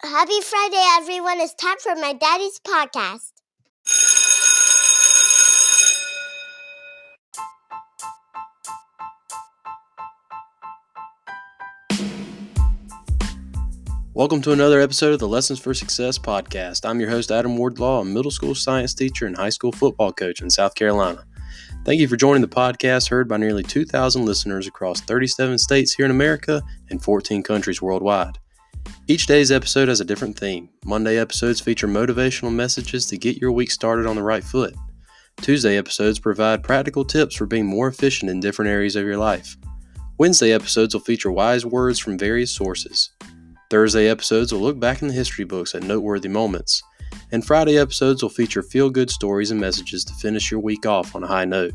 Happy Friday, everyone. It's time for my daddy's podcast. Welcome to another episode of the Lessons for Success podcast. I'm your host, Adam Wardlaw, a middle school science teacher and high school football coach in South Carolina. Thank you for joining the podcast, heard by nearly 2,000 listeners across 37 states here in America and 14 countries worldwide. Each day's episode has a different theme. Monday episodes feature motivational messages to get your week started on the right foot. Tuesday episodes provide practical tips for being more efficient in different areas of your life. Wednesday episodes will feature wise words from various sources. Thursday episodes will look back in the history books at noteworthy moments. And Friday episodes will feature feel-good stories and messages to finish your week off on a high note.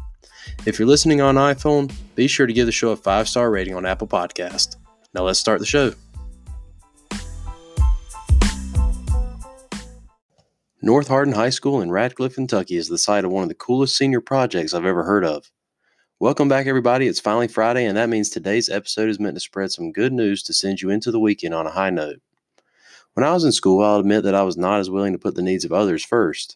If you're listening on iPhone, be sure to give the show a 5-star rating on Apple Podcast. Now let's start the show. North Hardin High School in Radcliffe, Kentucky is the site of one of the coolest senior projects I've ever heard of. Welcome back, everybody. It's finally Friday, and that means today's episode is meant to spread some good news to send you into the weekend on a high note. When I was in school, I'll admit that I was not as willing to put the needs of others first.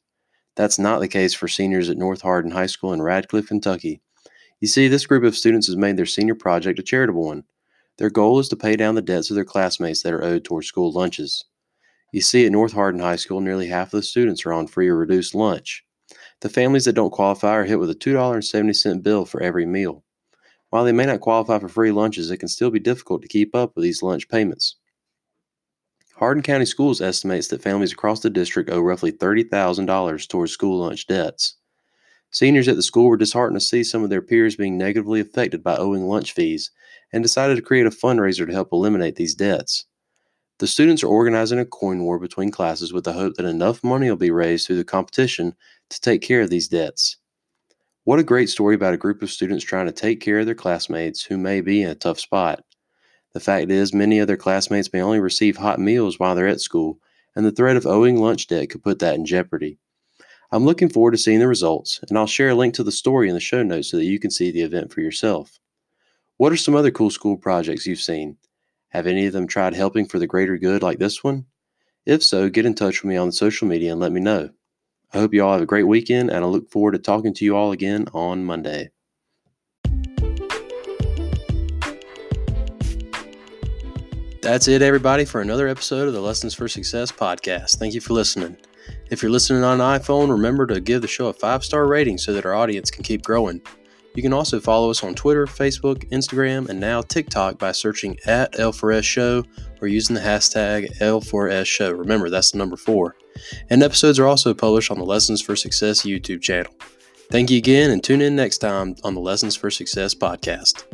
That's not the case for seniors at North Hardin High School in Radcliffe, Kentucky. You see, this group of students has made their senior project a charitable one. Their goal is to pay down the debts of their classmates that are owed towards school lunches. You see, at North Hardin High School, nearly half of the students are on free or reduced lunch. The families that don't qualify are hit with a $2.70 bill for every meal. While they may not qualify for free lunches, it can still be difficult to keep up with these lunch payments. Hardin County Schools estimates that families across the district owe roughly $30,000 towards school lunch debts. Seniors at the school were disheartened to see some of their peers being negatively affected by owing lunch fees and decided to create a fundraiser to help eliminate these debts. The students are organizing a coin war between classes with the hope that enough money will be raised through the competition to take care of these debts. What a great story about a group of students trying to take care of their classmates who may be in a tough spot. The fact is, many of their classmates may only receive hot meals while they're at school, and the threat of owing lunch debt could put that in jeopardy. I'm looking forward to seeing the results, and I'll share a link to the story in the show notes so that you can see the event for yourself. What are some other cool school projects you've seen? Have any of them tried helping for the greater good like this one? If so, get in touch with me on social media and let me know. I hope you all have a great weekend, and I look forward to talking to you all again on Monday. That's it, everybody, for another episode of the Lessons for Success podcast. Thank you for listening. If you're listening on an iPhone, remember to give the show a 5-star rating so that our audience can keep growing. You can also follow us on Twitter, Facebook, Instagram, and now TikTok by searching at L4S Show or using the hashtag L4S Show. Remember, that's the number 4. And episodes are also published on the Lessons for Success YouTube channel. Thank you again, and tune in next time on the Lessons for Success podcast.